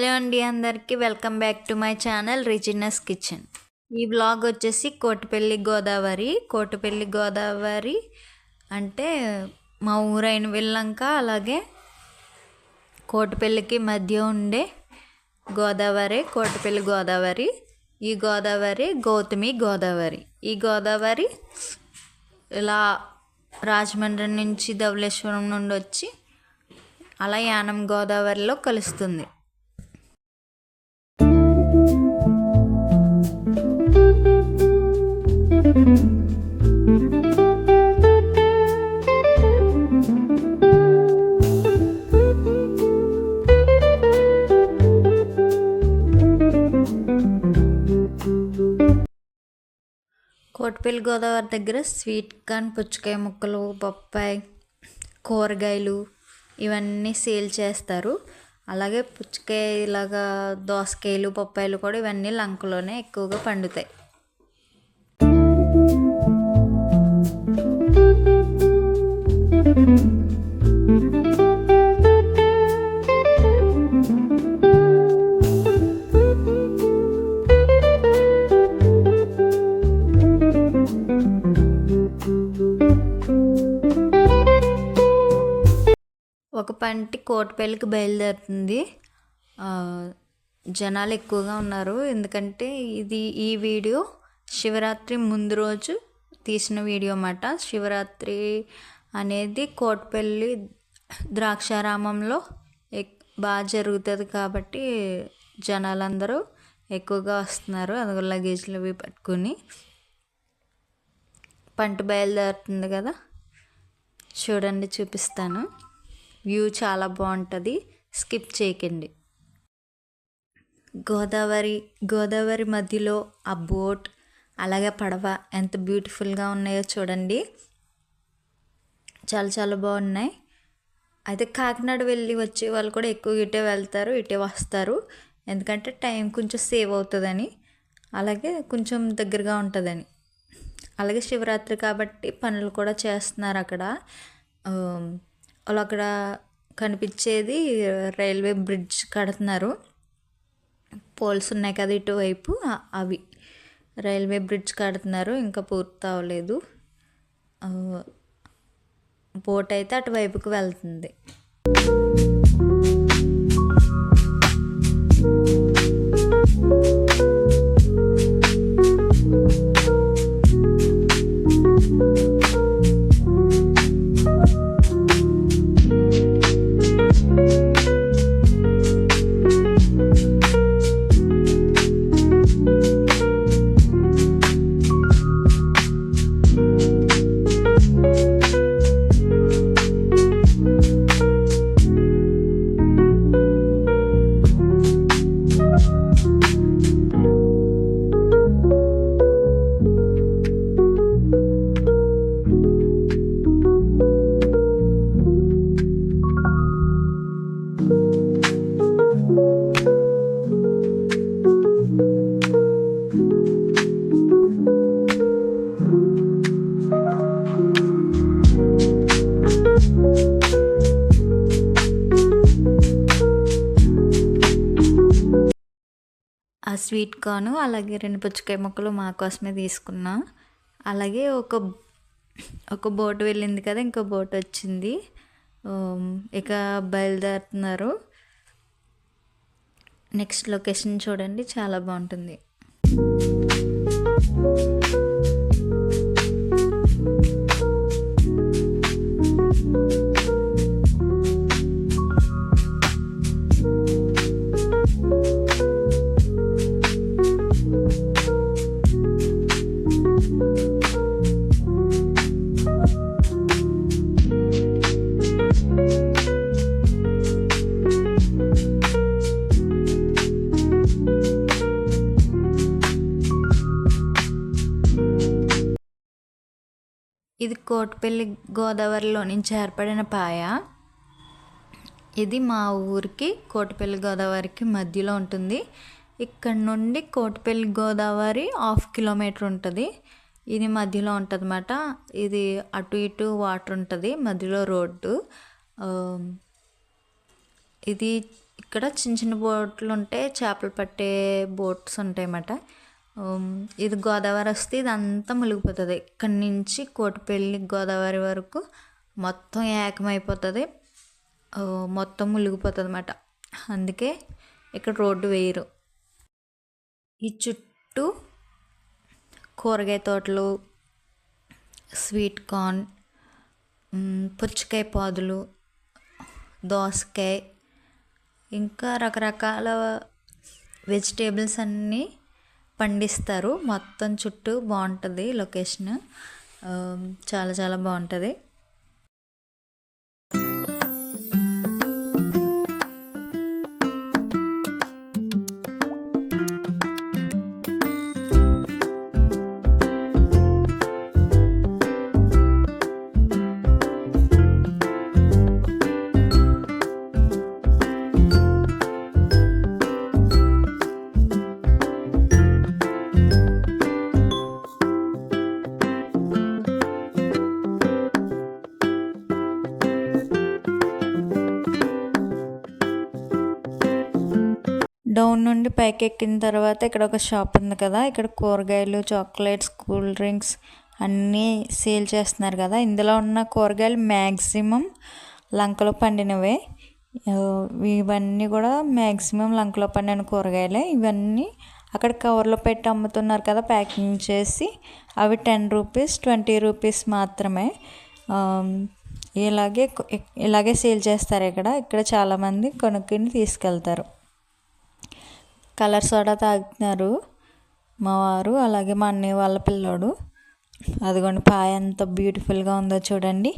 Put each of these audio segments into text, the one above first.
Hello అండి, అందరికీ welcome back to my channel Rijina's kitchen. ఈ వ్లాగ్ వచ్చేసి కోటిపల్లి గోదావరి అంటే మా ఊరైన వెళ్ళంక, అలాగే కోటిపల్లికి మధ్య ఉండే కోటిపల్లి గోదావరి. ఈ గోదావరి గౌతమి గోదావరి. ఈ గోదావరి ఇలా రాజమండ్రి నుంచి ధవళేశ్వరం నుండి వచ్చి అలా యానం గోదావరిలో కలుస్తుంది. కోటిపల్లి గోదావరి దగ్గర స్వీట్ కార్న్, పుచ్చకాయ ముక్కలు, బొప్పాయి, కూరగాయలు ఇవన్నీ సేల్ చేస్తారు. అలాగే పుచ్చకాయ ఇలాగా దోసకాయలు, బొప్పాయిలు కూడా ఇవన్నీ లంకలోనే ఎక్కువగా పండుతాయి. ఒక పంటి కోటిపల్లికి బయలుదేరుతుంది. జనాలు ఎక్కువగా ఉన్నారు, ఎందుకంటే ఈ వీడియో శివరాత్రి ముందు రోజు తీసిన వీడియో అన్నమాట. శివరాత్రి అనేది కోటిపల్లి ద్రాక్షారామంలో బాగా జరుగుతుంది కాబట్టి జనాలందరూ ఎక్కువగా వస్తున్నారు. అది లగేజ్లు అవి పట్టుకుని. పంట బయలుదేరుతుంది కదా, చూడండి, చూపిస్తాను. వ్యూ చాలా బాగుంటుంది, స్కిప్ చేయకండి. గోదావరి మధ్యలో ఆ బోట్, అలాగే పడవ ఎంత బ్యూటిఫుల్గా ఉన్నాయో చూడండి. చాలా చాలా బాగున్నాయి. అయితే కాకినాడ వెళ్ళి వచ్చే వాళ్ళు కూడా ఎక్కువ ఇటే వెళ్తారు, ఇటే వస్తారు. ఎందుకంటే టైం కొంచెం సేవ్ అవుతుందని, అలాగే కొంచెం దగ్గరగా ఉంటుందని. అలాగే శివరాత్రి కాబట్టి పనులు కూడా చేస్తున్నారు అక్కడ. అక్కడ కనిపించేది రైల్వే బ్రిడ్జ్ కడుతున్నారు. పోల్స్ ఉన్నాయి కదా ఇటువైపు, అవి రైల్వే బ్రిడ్జ్ కడుతున్నారు, ఇంకా పూర్తి అవ్వలేదు. బోట్ అయితే అటువైపుకి వెళ్తుంది. ఆ స్వీట్ కార్న్, అలాగే 2 పుచ్చకాయ ముక్కలు మా కోసమే తీసుకున్నా. అలాగే ఒక బోట్ వెళ్ళింది కదా, ఇంకో బోట్ వచ్చింది. ఇక బయలుదేరుతున్నారు. నెక్స్ట్ లొకేషన్ చూడండి, చాలా బాగుంటుంది. ఇది కోటిపల్లి గోదావరిలో నుంచి ఏర్పడిన పాయ. ఇది మా ఊరికి కోటిపల్లి గోదావరికి మధ్యలో ఉంటుంది. ఇక్కడ నుండి కోటిపల్లి గోదావరి 1/2 కిలోమీటర్ ఉంటుంది. ఇది మధ్యలో ఉంటుంది అన్నమాట. ఇది అటు ఇటు వాటర్ ఉంటుంది, మధ్యలో రోడ్డు. ఇది ఇక్కడ చిన్న చిన్న బోట్లు ఉంటే చేపలు పట్టే బోట్స్ ఉంటాయన్నమాట. ఇది గోదావరి వస్తే ఇదంతా మునిగిపోతుంది. ఇక్కడి నుంచి కోటిపల్లి గోదావరి వరకు మొత్తం ఏకమైపోతుంది, మొత్తం మునిగిపోతుంది అన్నమాట. అందుకే ఇక్కడ రోడ్డు వేయరు. ఈ చుట్టూ కూరగాయ తోటలు, స్వీట్ కార్న్, పుచ్చకాయ పాదులు, దోసకాయ, ఇంకా రకరకాల వెజిటేబుల్స్ అన్నీ పండిస్తారు. మొత్తం చుట్టూ బాగుంటుంది లొకేషన్, చాలా చాలా బాగుంటుంది. డౌన్ నుండి పైకి ఎక్కిన తర్వాత ఇక్కడ ఒక షాప్ ఉంది కదా, ఇక్కడ కూరగాయలు, చాక్లెట్స్, కూల్ డ్రింక్స్ అన్నీ సేల్ చేస్తున్నారు కదా. ఇందులో ఉన్న కూరగాయలు మ్యాక్సిమం లంకలో పండినవే. ఇవన్నీ కూడా మ్యాక్సిమం లంకలో పండిన కూరగాయలే. ఇవన్నీ అక్కడ కవర్లో పెట్టి అమ్ముతున్నారు కదా, ప్యాకింగ్ చేసి. అవి 10 రూపీస్, 20 రూపీస్ మాత్రమే. ఇలాగే సేల్ చేస్తారు ఇక్కడ చాలామంది కొనుక్కొని తీసుకెళ్తారు. కలర్ సోడా తాగుతున్నారు మా వారు, అలాగే మా అన్నయ్య వాళ్ళ పిల్లోడు. అదిగోండి పాయ ఎంత బ్యూటిఫుల్గా ఉందో చూడండి.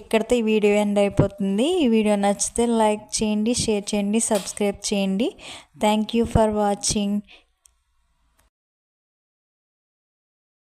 ఇక్కడితో ఈ వీడియో ఎండ్ అయిపోతుంది. ఈ వీడియో నచ్చితే లైక్ చేయండి, షేర్ చేయండి, సబ్స్క్రైబ్ చేయండి. Thank you for watching.